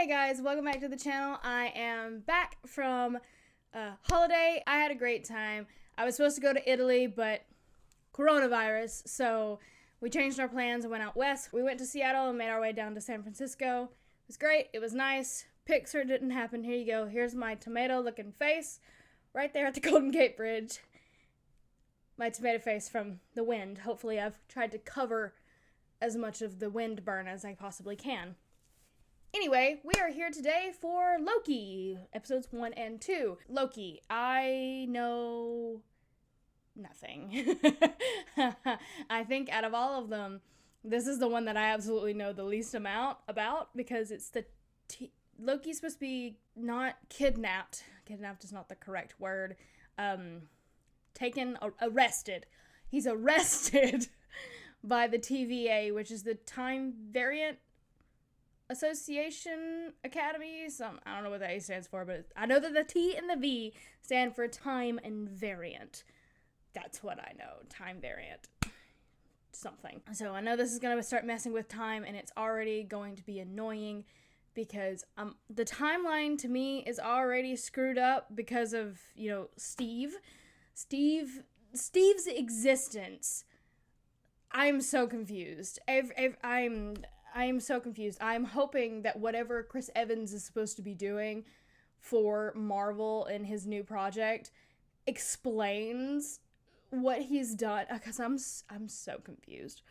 guys, welcome back to the channel. I am back from holiday. I had a great time. I was supposed to go to Italy, but coronavirus, so we changed our plans and went out west. We went to Seattle and made our way down to San Francisco. It was great. It was nice. Pixar didn't happen. Here you go. Here's my tomato-looking face right there at the Golden Gate Bridge. My tomato face from the wind. Hopefully I've tried to cover as much of the wind burn as I possibly can. Anyway, we are here today for Loki, episodes 1 and 2. Loki, I know nothing. I think out of all of them, this is the one that I absolutely know the least amount about, because it's Loki's supposed to be not kidnapped. Kidnapped is not the correct word. Arrested. He's arrested by the TVA, which is the Time Variant Association Academy. I don't know what the A stands for, but I know that the T and the V stand for Time and Variant. That's what I know. Time Variant. Something. So I know this is going to start messing with time, and it's already going to be annoying because the timeline to me is already screwed up because of, Steve's existence. I'm so confused. I'm so confused. I'm hoping that whatever Chris Evans is supposed to be doing for Marvel in his new project explains what he's done, because I'm so confused.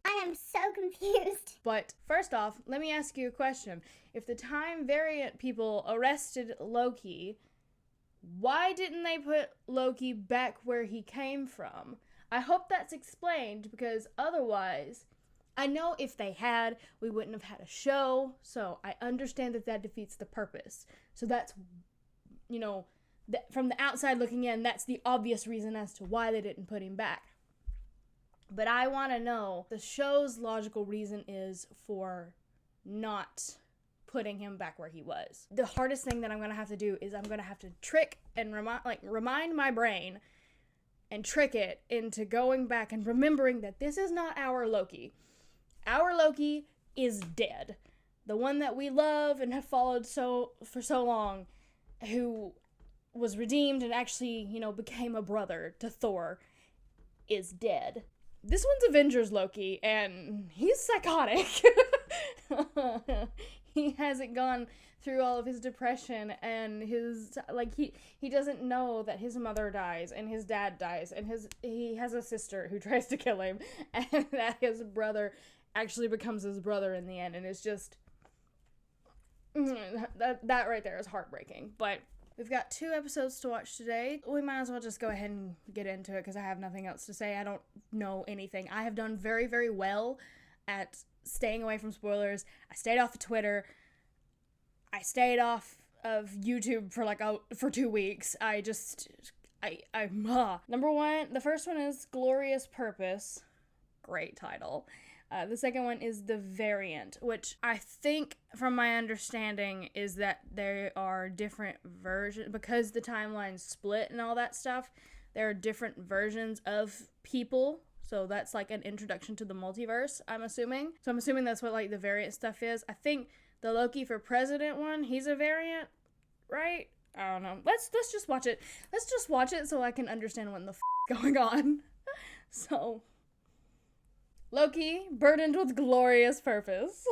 I am so confused. But first off, let me ask you a question. If the Time Variant people arrested Loki, why didn't they put Loki back where he came from? I hope that's explained, because otherwise, I know if they had, we wouldn't have had a show, so I understand that defeats the purpose. So that's, from the outside looking in, that's the obvious reason as to why they didn't put him back. But I want to know, the show's logical reason is for not putting him back where he was. The hardest thing that I'm going to have to do is I'm going to have to trick and remind my brain and trick it into going back and remembering that this is not our Loki. Our Loki is dead. The one that we love and have followed for so long, who was redeemed and actually, became a brother to Thor, is dead. This one's Avengers Loki, and he's psychotic. He hasn't gone through all of his depression and his, he doesn't know that his mother dies and his dad dies and he has a sister who tries to kill him, and that his brother actually becomes his brother in the end, and it's just, that right there is heartbreaking. But we've got 2 episodes to watch today. We might as well just go ahead and get into it, because I have nothing else to say. I don't know anything. I have done very, very well at staying away from spoilers. I stayed off of Twitter. I stayed off of YouTube for 2 weeks. Number 1, the first one is Glorious Purpose. Great title. The second one is The Variant, which I think, from my understanding, is that there are different versions, because the timeline's split and all that stuff, there are different versions of people, so that's like an introduction to the multiverse, I'm assuming. So I'm assuming that's what, the variant stuff is. I think the Loki for President one, he's a variant, right? I don't know. Let's just watch it. Let's just watch it so I can understand what the f*** is going on. So, Loki, burdened with glorious purpose.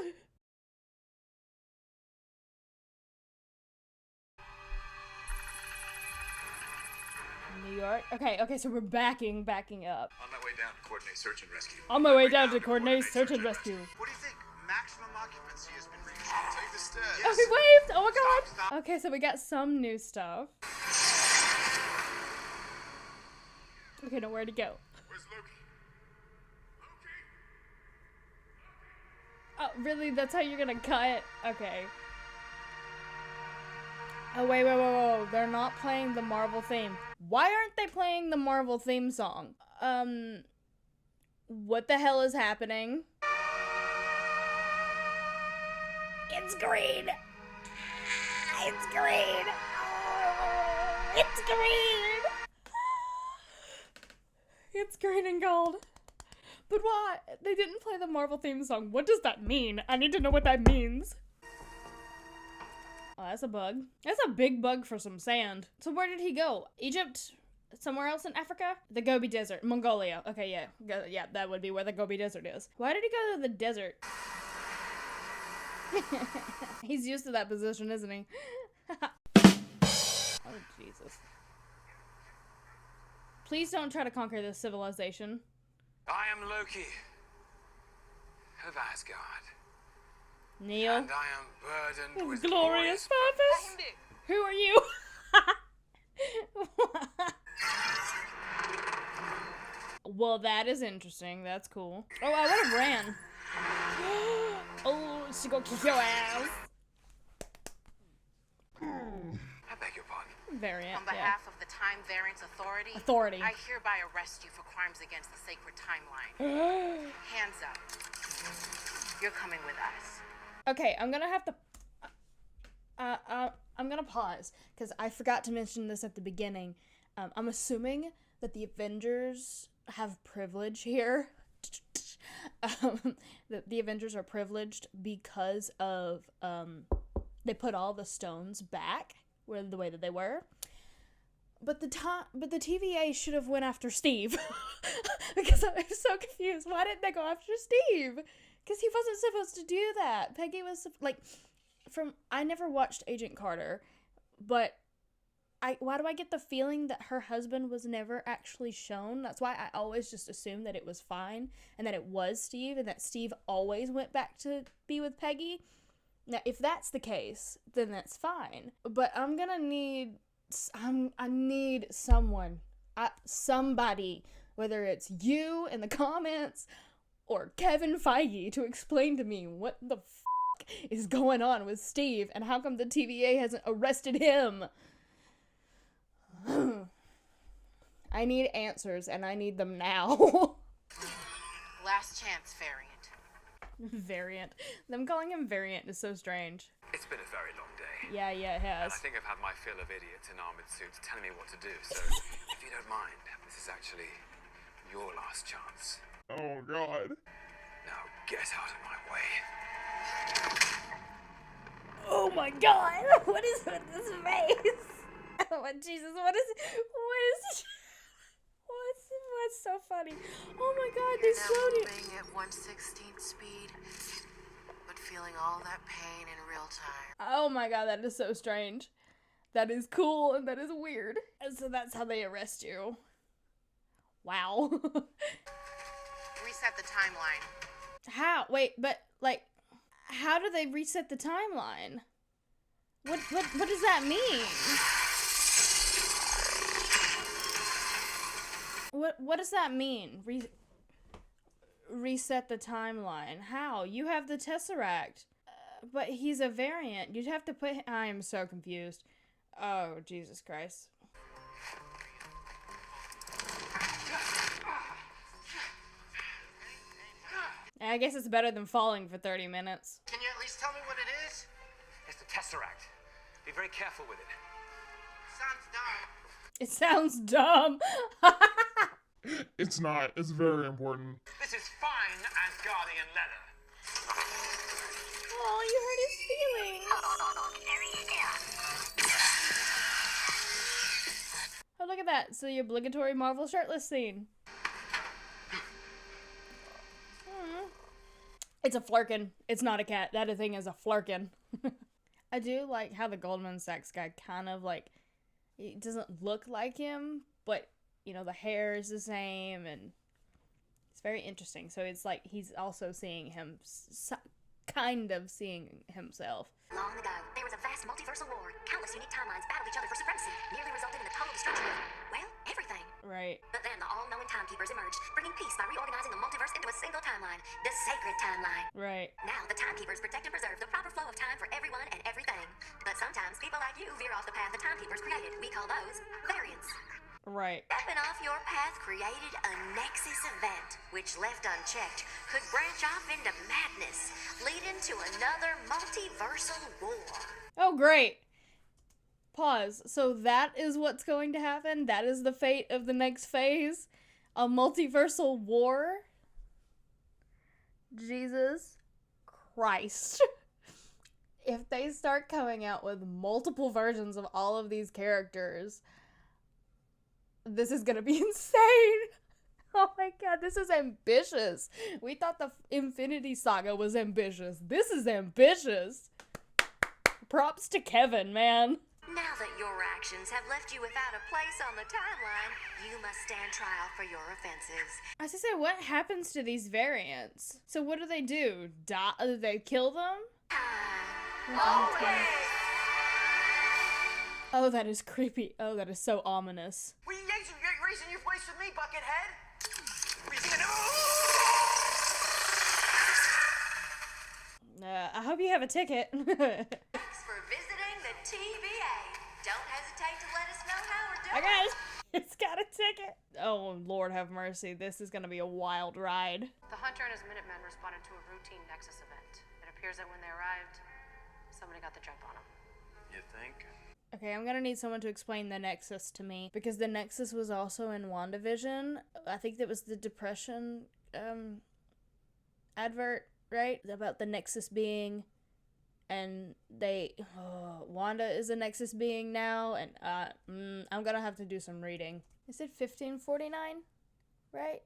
New York. Okay, so we're backing up. On my way down to coordinate search and rescue. On my way down to coordinate search and rescue. What do you think? Maximum occupancy has been reached. Take the stairs. Oh, he waved! Oh my god! Stop. Okay, so we got some new stuff. Okay, now where to go? Where's Loki? Oh, really? That's how you're gonna cut? Okay. Oh, wait. They're not playing the Marvel theme. Why aren't they playing the Marvel theme song? What the hell is happening? It's green. It's green. Oh, it's green. It's green and gold. But why? They didn't play the Marvel theme song. What does that mean? I need to know what that means. that's a bug. That's a big bug for some sand. So where did he go? Egypt? Somewhere else in Africa? The Gobi Desert. Mongolia. Okay, yeah. Yeah, that would be where the Gobi Desert is. Why did he go to the desert? He's used to that position, isn't he? Oh, Jesus. Please don't try to conquer this civilization. I am Loki of Asgard. Neil. And I am burdened with glorious purpose. Who are you? Well, that is interesting. That's cool. Oh, I would have ran. Oh, she gonna kick your ass. I beg your pardon. Variant. On behalf of the Time Variance Authority, I hereby arrest you for crimes against the sacred timeline. Hands up. You're coming with us. Okay, I'm gonna have to. I'm gonna pause because I forgot to mention this at the beginning. I'm assuming that the Avengers have privilege here. That the Avengers are privileged because of they put all the stones back where the way that they were. But the TVA should have went after Steve. Because I'm so confused. Why didn't they go after Steve? Because he wasn't supposed to do that. Peggy was like, I never watched Agent Carter, but why do I get the feeling that her husband was never actually shown? That's why I always just assumed that it was fine and that it was Steve and that Steve always went back to be with Peggy. Now, if that's the case, then that's fine. But I need someone, somebody, whether it's you in the comments or Kevin Feige, to explain to me what the is going on with Steve and how come the TVA hasn't arrested him. I need answers, and I need them now. Last chance, Variant. Variant. Them calling him Variant is so strange. It's been a very long day. Yeah, it And has. I think I've had my fill of idiots in armored suits telling me what to do, so if you don't mind, this is actually your last chance. Oh, God. Now get out of my way. Oh my God! What is with this face? Oh Jesus! What's so funny? Oh my God! They slowed it. Moving at 1/16 speed, but feeling all that pain in real time. Oh my God! That is so strange. That is cool and that is weird. And so that's how they arrest you. Wow. Reset the timeline. How? Wait, but like, how do they reset the timeline? What does that mean? What does that mean? Reset the timeline. How? You have the Tesseract. But he's a variant. You'd have to put... I am so confused. Oh, Jesus Christ. I guess it's better than falling for 30 minutes. Can you at least tell me what it is? It's the Tesseract. Be very careful with it. Sounds dumb. It sounds dumb. It's not. It's very important. This is fine Asgardian leather. Oh, you hurt his feelings. Oh, look at that. So the obligatory Marvel shirtless scene. It's a flurkin. It's not a cat. That thing is a flurkin. I do like how the Goldman Sachs guy kind of like, it doesn't look like him, but, you know, the hair is the same, and it's very interesting. So it's like he's also seeing him, kind of seeing himself. Long ago, there was a vast multiversal war. Countless unique timelines battled each other for supremacy, nearly resulting in the total destruction of, well, everything. Right. But then the all-knowing timekeepers emerged, bringing peace by reorganizing the multiverse into a single timeline, the sacred timeline. Right. Now, the timekeepers protect and preserve the proper flow of time for everyone and everything. But sometimes people like you veer off the path the timekeepers created. We call those variants. Right. Stepping off your path created a nexus event, which left unchecked could branch off into madness, leading to another multiversal war. Oh, great. Pause. So that is what's going to happen? That is the fate of the next phase? A multiversal war? Jesus Christ. if they start coming out with multiple versions of all of these characters, this is gonna be insane. Oh my god, this is ambitious. We thought the Infinity Saga was ambitious. This is ambitious. Props to Kevin, man. Now that your actions have left you without a place on the timeline, you must stand trial for your offenses. I was gonna say, what happens to these variants? So what do? Do they kill them? Oh, that is creepy. Oh, that is so ominous. Were you raising your voice with me, Buckethead? I hope you have a ticket. Thanks for visiting the TVA. Don't hesitate to let us know how we're doing. I got it. It's got a ticket. Oh, Lord have mercy. This is gonna be a wild ride. The Hunter and his Minutemen responded to a routine Nexus event. It appears that when they arrived, somebody got the jump on them. You think? Okay, I'm gonna need someone to explain the Nexus to me, because the Nexus was also in WandaVision. I think that was the Depression advert, right? About the Nexus being, and Wanda is a Nexus being now, and I'm gonna have to do some reading. Is it 1549? Right?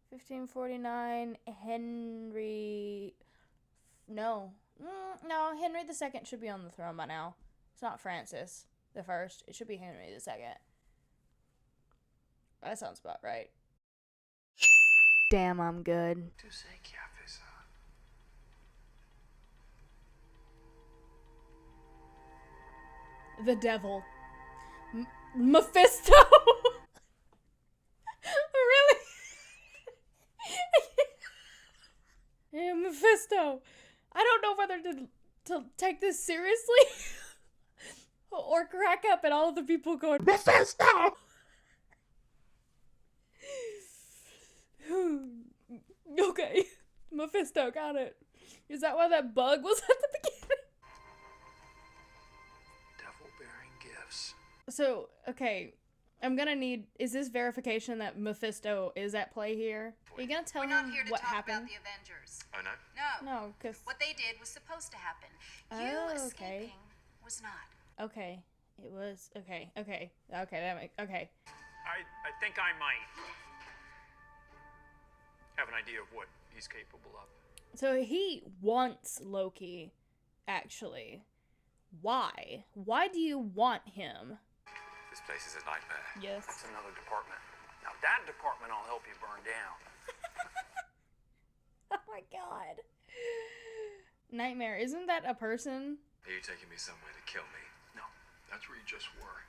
1549, Henry... No, Henry II should be on the throne by now. It's not Francis the First. It should be Henry II. That sounds about right. Damn, I'm good. The devil. Mephisto! Really? Yeah, Mephisto. I don't know whether to take this seriously or crack up at all of the people going, Mephisto! Okay, Mephisto, got it. Is that why that bug was at the beginning? Devil-bearing gifts. So, okay, I'm gonna need, is this verification that Mephisto is at play here? Are you gonna tell We're him not here to what talk happened? about the Avengers. Oh, no? No, because... What they did was supposed to happen. You Oh, okay. escaping was not. Okay, it was, okay, that makes, okay. I think I might have an idea of what he's capable of. So he wants Loki, actually. Why? Why do you want him? This place is a nightmare. Yes. That's another department. Now that department I'll help you burn down. Oh my god. Nightmare, isn't that a person? Are you taking me somewhere to kill me? No, that's where you just were.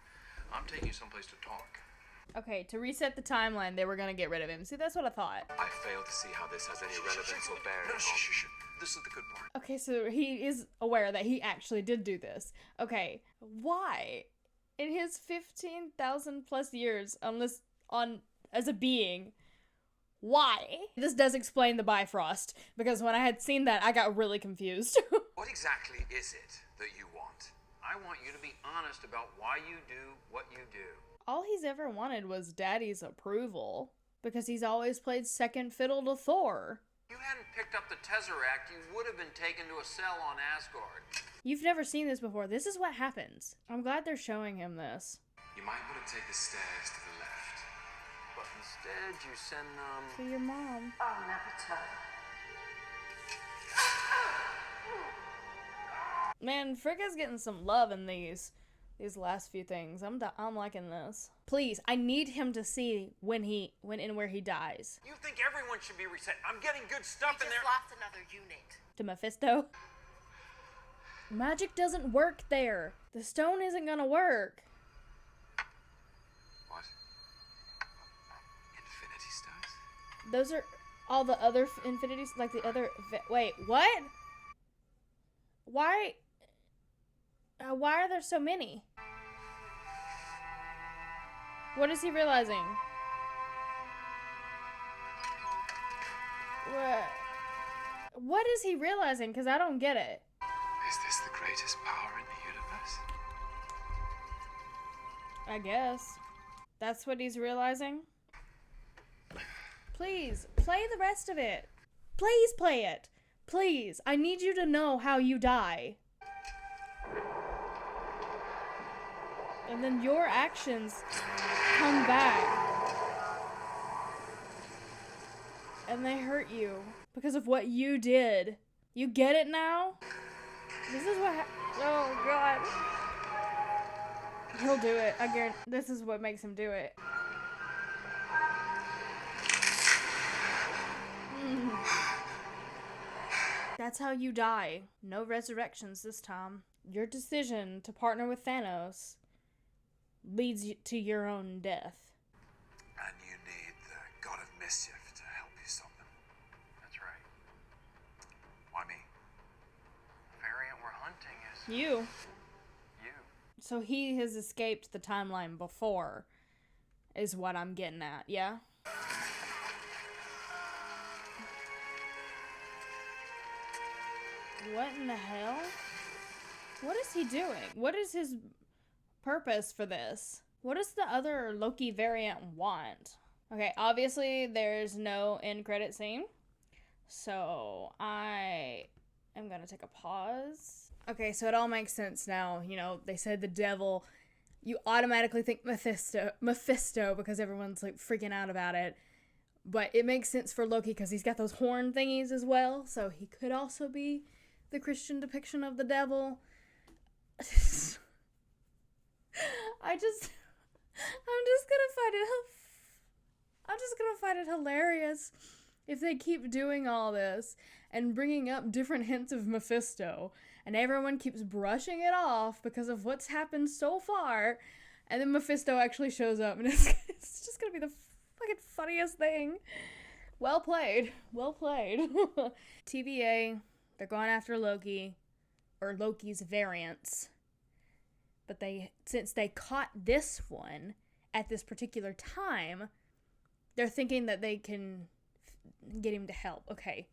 I'm taking you someplace to talk. Okay, to reset the timeline, they were gonna get rid of him. See, that's what I thought. I fail to see how this has any relevance or bearing No, on... shh. This is the good part. Okay, so he is aware that he actually did do this. Okay, why? In his 15,000 plus years as a being, why? This does explain the Bifrost, because when I had seen that, I got really confused. What exactly is it that you want? I want you to be honest about why you do what you do. All he's ever wanted was Daddy's approval, because he's always played second fiddle to Thor. If you hadn't picked up the Tesseract, you would have been taken to a cell on Asgard. You've never seen this before. This is what happens. I'm glad they're showing him this. You might want to take the stairs to the left. But instead, you send them... To your mom. I'll never tell. Man, Fricka's getting some love in these last few things. I'm liking this. Please, I need him to see when and where he dies. You think everyone should be reset? I'm getting good stuff We in just there. lost another unit. To Mephisto. Magic doesn't work there. The stone isn't gonna work. What? Infinity Stones? Those are all the other infinities, like the other... Wait, what? Why are there so many? What is he realizing? What is he realizing? Because I don't get it. Is this the greatest power in the universe? I guess. That's what he's realizing? Please, play the rest of it. Please play it. Please, I need you to know how you die. And then your actions come back. And they hurt you because of what you did. You get it now? This is what oh god. He'll do it. I guarantee this is what makes him do it. That's how you die. No resurrections this time. Your decision to partner with Thanos leads you to your own death. And you need the god of mischief to help you stop them. That's right. Why me? The variant we're hunting is You. you. So he has escaped the timeline before, is what I'm getting at, yeah? What in the hell? What is he doing? What is his purpose for this? What does the other Loki variant want? Okay, obviously there's no end credit scene, so I am gonna take a pause. Okay, so it all makes sense now. You know, they said the devil, you automatically think Mephisto because everyone's like freaking out about it. But it makes sense for Loki because he's got those horn thingies as well, so he could also be the Christian depiction of the devil. I'm just gonna find it hilarious if they keep doing all this and bringing up different hints of Mephisto, and everyone keeps brushing it off because of what's happened so far, and then Mephisto actually shows up, and it's just gonna be the fucking funniest thing. Well played. Well played. TVA, they're going after Loki, or Loki's variants. But since they caught this one at this particular time, they're thinking that they can get him to help. Okay.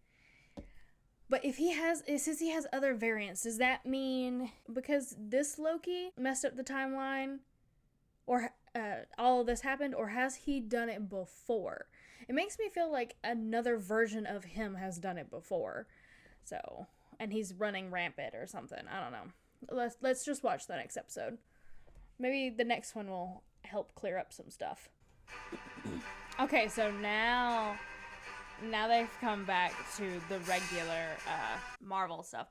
But if since he has other variants, does that mean because this Loki messed up the timeline, or all of this happened, or has he done it before? It makes me feel like another version of him has done it before. So, and he's running rampant or something. I don't know. Let's just watch the next episode. Maybe the next one will help clear up some stuff. Okay, so now they've come back to the regular Marvel stuff.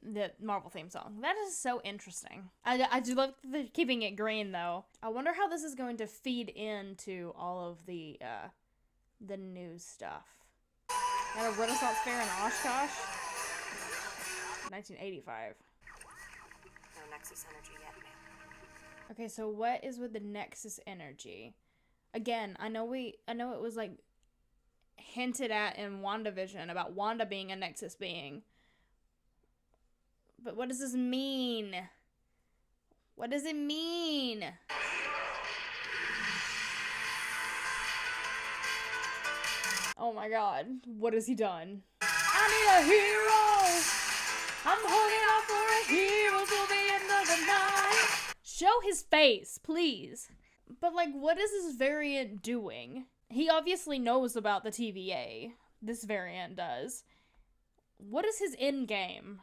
The Marvel theme song. That is so interesting. I do love the keeping it green though. I wonder how this is going to feed into all of the news stuff. At a Renaissance fair in Oshkosh? 1985. No Nexus energy yet, ma'am. Okay, so what is with the Nexus energy? Again, I know it was like hinted at in WandaVision about Wanda being a Nexus being. But what does this mean? What does it mean? Oh my god, what has he done? I need a hero! I'm holding out for a hero till the end of the night! Show his face, please. But like, what is this variant doing? He obviously knows about the TVA. This variant does. What is his end game?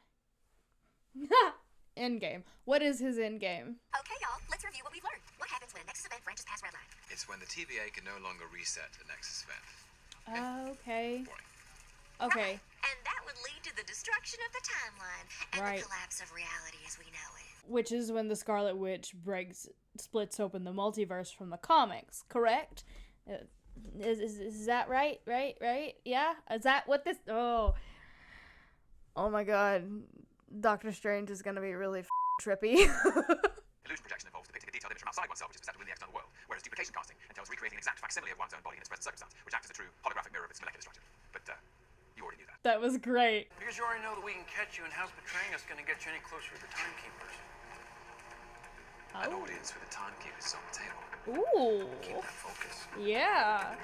End game. What is his end game? Okay, y'all, let's review what we've learned. What happens when a Nexus event branches past Redline? It's when the TVA can no longer reset a Nexus event. Okay. Boring. Okay. Right. And that would lead to the destruction of the timeline and Right. the collapse of reality as we know it. Which is when the Scarlet Witch splits open the multiverse from the comics, correct? Is that right? Right? Yeah? Is that what this... Oh my god. Doctor Strange is gonna be really trippy. Illusion projection involves depicting a detailed image from outside oneself which is perceptible in the external world, whereas duplication casting entails recreating an exact facsimile of one's own body in its present circumstance, which acts as a true holographic mirror of its molecular structure. But, you already knew that. That was great. Because you already know that we can catch you, and how's betraying us going to get you any closer to the timekeepers? An audience with the timekeepers on the table. Ooh. Keep that focus. Yeah.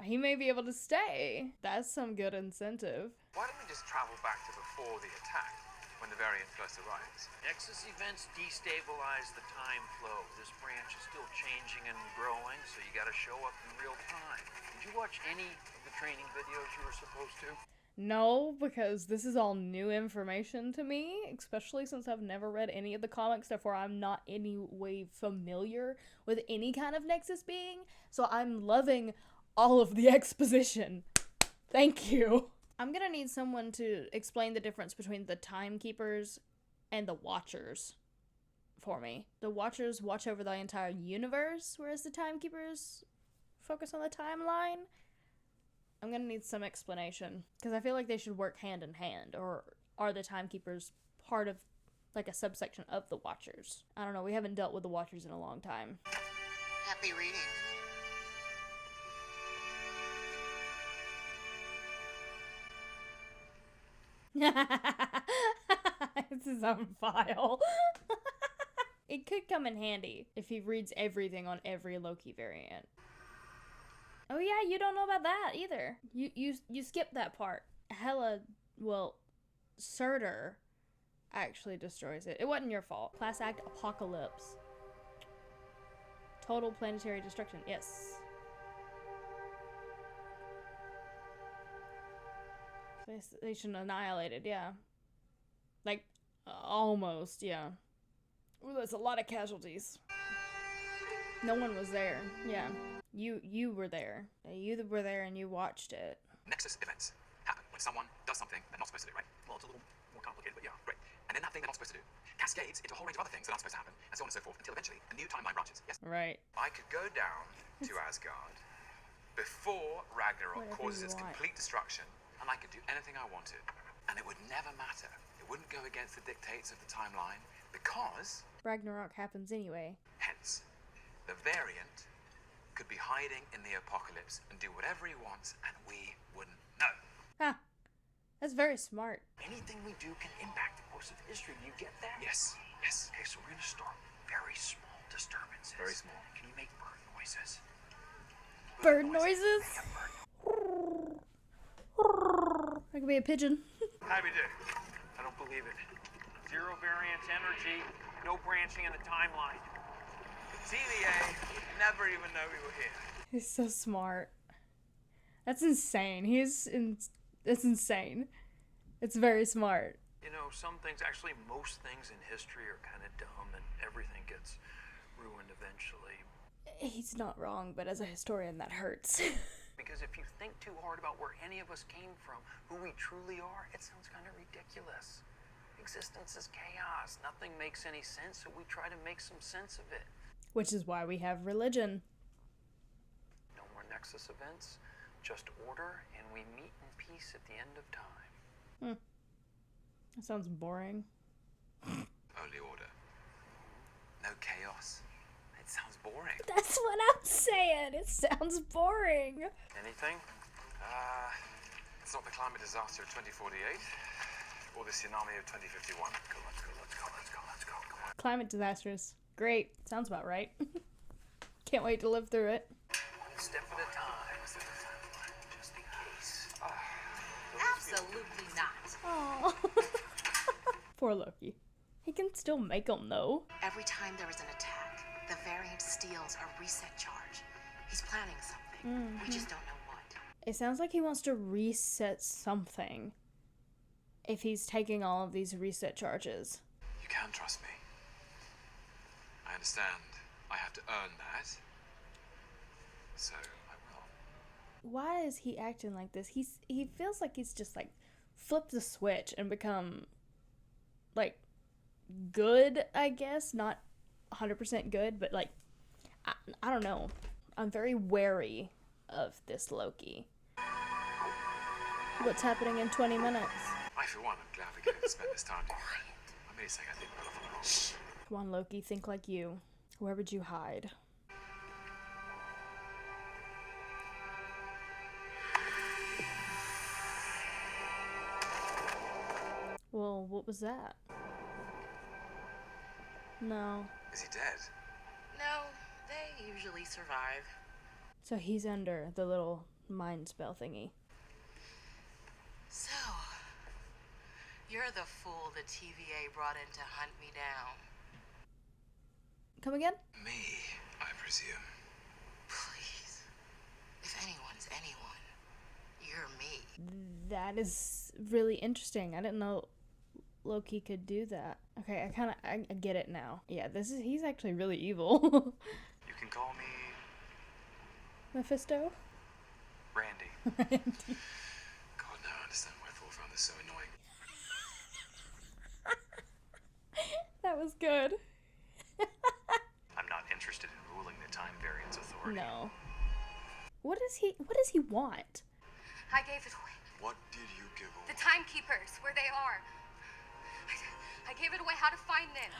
He may be able to stay. That's some good incentive. Why don't we just travel back to before the attack, when the variant first arrives? Nexus events destabilize the time flow. This branch is still changing and growing, so you gotta show up in real time. Did you watch any of the training videos you were supposed to? No, because this is all new information to me, especially since I've never read any of the comics, therefore I'm not any way familiar with any kind of Nexus being, so I'm loving all of the exposition. Thank you. I'm gonna need someone to explain the difference between the Timekeepers and the Watchers for me. The Watchers watch over the entire universe, whereas the Timekeepers focus on the timeline. I'm gonna need some explanation, because I feel like they should work hand in hand, or are the Timekeepers part of, like, a subsection of the Watchers? I don't know, we haven't dealt with the Watchers in a long time. Happy reading. It's his own file. It could come in handy if he reads everything on every Loki variant. Oh yeah, you don't know about that either. You skipped that part. Surtur actually destroys it. It wasn't your fault. Class Act Apocalypse. Total planetary destruction. Yes. They should annihilate it, yeah. Like, almost, yeah. Ooh, that's a lot of casualties. No one was there, yeah. You were there. You were there and you watched it. Nexus events happen when someone does something they're not supposed to do, right? Well, it's a little more complicated, but yeah, great. And then that thing they're not supposed to do cascades into a whole range of other things that aren't supposed to happen, and so on and so forth, until eventually a new timeline branches. Yes? Right. I could go down to Asgard before Ragnarok causes its complete destruction, and I could do anything I wanted. And it would never matter. It wouldn't go against the dictates of the timeline, because Ragnarok happens anyway. hence, the variant could be hiding in the apocalypse and do whatever he wants, and we wouldn't know. Huh. That's very smart. Anything we do can impact the course of history. Do you get that? Yes, yes. Okay, so we're gonna start very small disturbances. Very small. Can you make bird noises? Bird noises? That could be a pigeon. How we do? I don't believe it. Zero variance energy, no branching in the timeline. TVA would never even know we were here. He's so smart. That's insane. It's insane. It's very smart. You know, some things, actually most things in history are kind of dumb and everything gets ruined eventually. He's not wrong, but as a historian, that hurts. Because if you think too hard about where any of us came from, who we truly are, it sounds kind of ridiculous. Existence is chaos. Nothing makes any sense, so we try to make some sense of it. Which is why we have religion. No more Nexus events, just order, and we meet in peace at the end of time. That sounds boring. Only order. No chaos. It sounds boring. That's what I'm saying. It sounds boring. Anything? It's not the climate disaster of 2048 or the tsunami of 2051. Let's go. Come on. Climate disasters. Great. Sounds about right. Can't wait to live through it. One step at a time. Just in case. Absolutely not. Aww. Poor Loki. He can still make them, though. Every time there is an attack, the variant steals a reset charge. He's planning something. We just don't know what. It sounds like he wants to reset something. If he's taking all of these reset charges. You can trust me. I understand. I have to earn that. So I will. Why is he acting like this? He feels like he's just like flipped the switch and become like good, I guess. Not 100% good, but like I don't know. I'm very wary of this Loki. What's happening in 20 minutes? I, for one, am glad we get to spend this time together. I'm really saying I think we're off on the wrong. Shh. Come on, Loki, think like you. Where would you hide? Well, what was that? No. Is he dead? No, they usually survive. So he's under the little mind spell thingy. So, you're the fool the TVA brought in to hunt me down. Come again? Me, I presume. Please. If anyone's anyone, You're me. That is really interesting. I didn't know Loki could do that. Okay, I get it now. Yeah, he's actually really evil. You can call me Mephisto? Randy. Randy. God, now I understand why Thor found this so annoying. That was good. I'm not interested in ruling the Time Variance Authority. No. What does he want? I gave it away. What did you give away? The timekeepers, where they are. I gave it away. How to find them.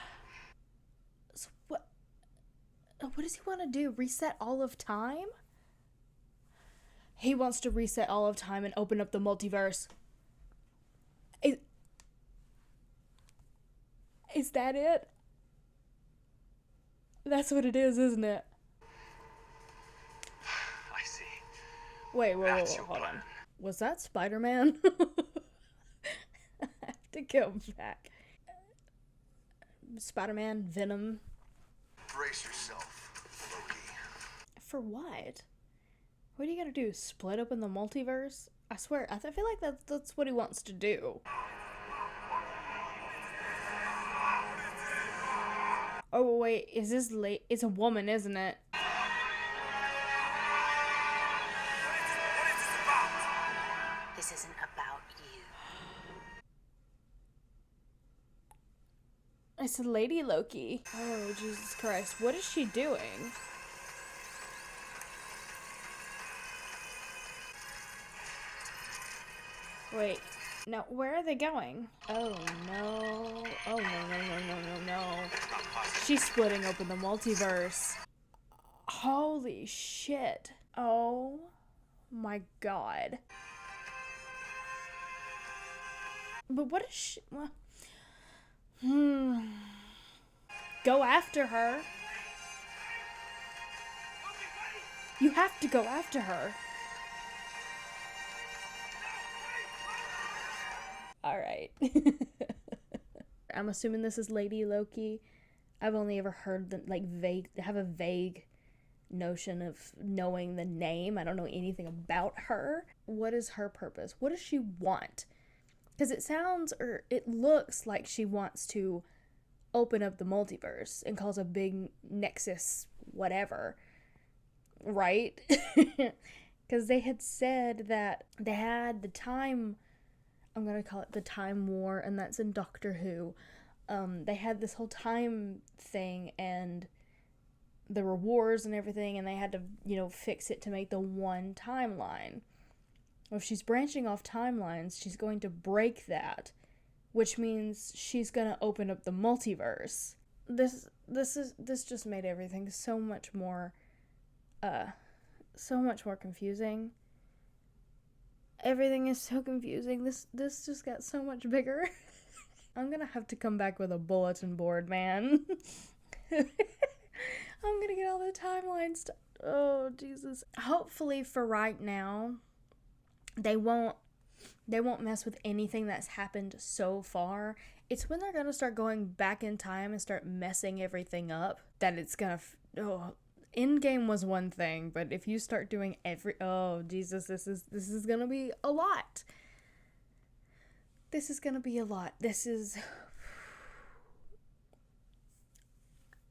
So what does he want to do? Reset all of time? He wants to reset all of time and open up the multiverse. Is that it? That's what it is, isn't it? I see. Wait, That's your hold plan. on. Was that Spider-Man? I have to go back. Spider-Man, Venom. Brace yourself, Loki. For what? What are you gonna do? Split open the multiverse? I swear, I feel like that's what he wants to do. Oh wait, is this late? It's a woman, isn't it? This isn't about you. It's a lady Loki. Oh, Jesus Christ. What is she doing? Wait. Now, where are they going? Oh, no. Oh, no. She's splitting open the multiverse. Holy shit. Oh, my God. But what is she... Well, go after her. You have to go after her. Alright. I'm assuming this is Lady Loki. I've only ever heard them, like, have a vague notion of knowing the name. I don't know anything about her. What is her purpose? What does she want? Because it looks like she wants to open up the multiverse and cause a big nexus whatever. Right? Because they had said that they had the time... I'm going to call it the Time War, and that's in Doctor Who. They had this whole time thing, and there were wars and everything, and they had to, fix it to make the one timeline. Well, if she's branching off timelines, she's going to break that, which means she's going to open up the multiverse. This just made everything so much more confusing. Everything is so confusing. This just got so much bigger. I'm gonna have to come back with a bulletin board, man. I'm gonna get all the timelines. Oh, Jesus. Hopefully for right now, they won't mess with anything that's happened so far. It's when they're gonna start going back in time and start messing everything up that it's gonna... Endgame was one thing, but if you start doing oh Jesus, this is gonna be a lot. This is gonna be a lot.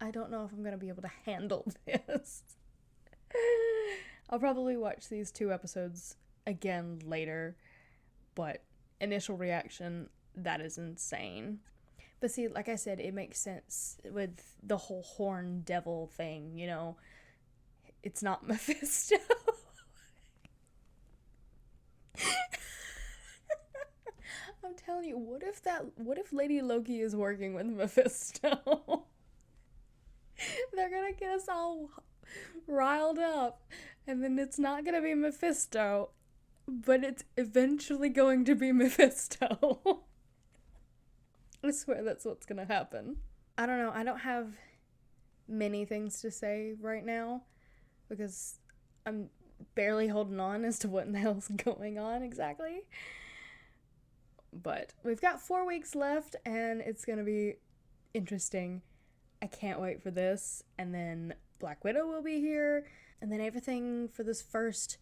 I don't know if I'm gonna be able to handle this. I'll probably watch these 2 episodes again later, but initial reaction, that is insane. But see, like I said, it makes sense with the whole horn devil thing, It's not Mephisto. I'm telling you, what if Lady Loki is working with Mephisto? They're gonna get us all riled up, and then it's not gonna be Mephisto, but it's eventually going to be Mephisto. I swear that's what's gonna happen. I don't know. I don't have many things to say right now because I'm barely holding on as to what the hell's going on exactly. But we've got 4 weeks left and it's gonna be interesting. I can't wait for this. And then Black Widow will be here. And then everything for this first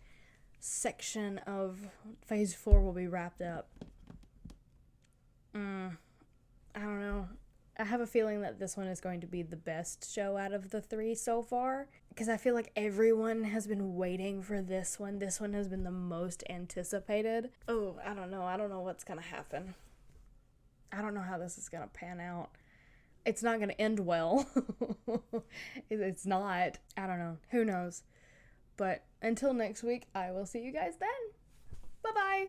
section of phase 4 will be wrapped up. I don't know. I have a feeling that this one is going to be the best show out of the 3 so far, because I feel like everyone has been waiting for this one. This one has been the most anticipated. Oh, I don't know. I don't know what's gonna happen. I don't know how this is gonna pan out. It's not gonna end well. It's not. I don't know. Who knows? But until next week, I will see you guys then. Bye-bye.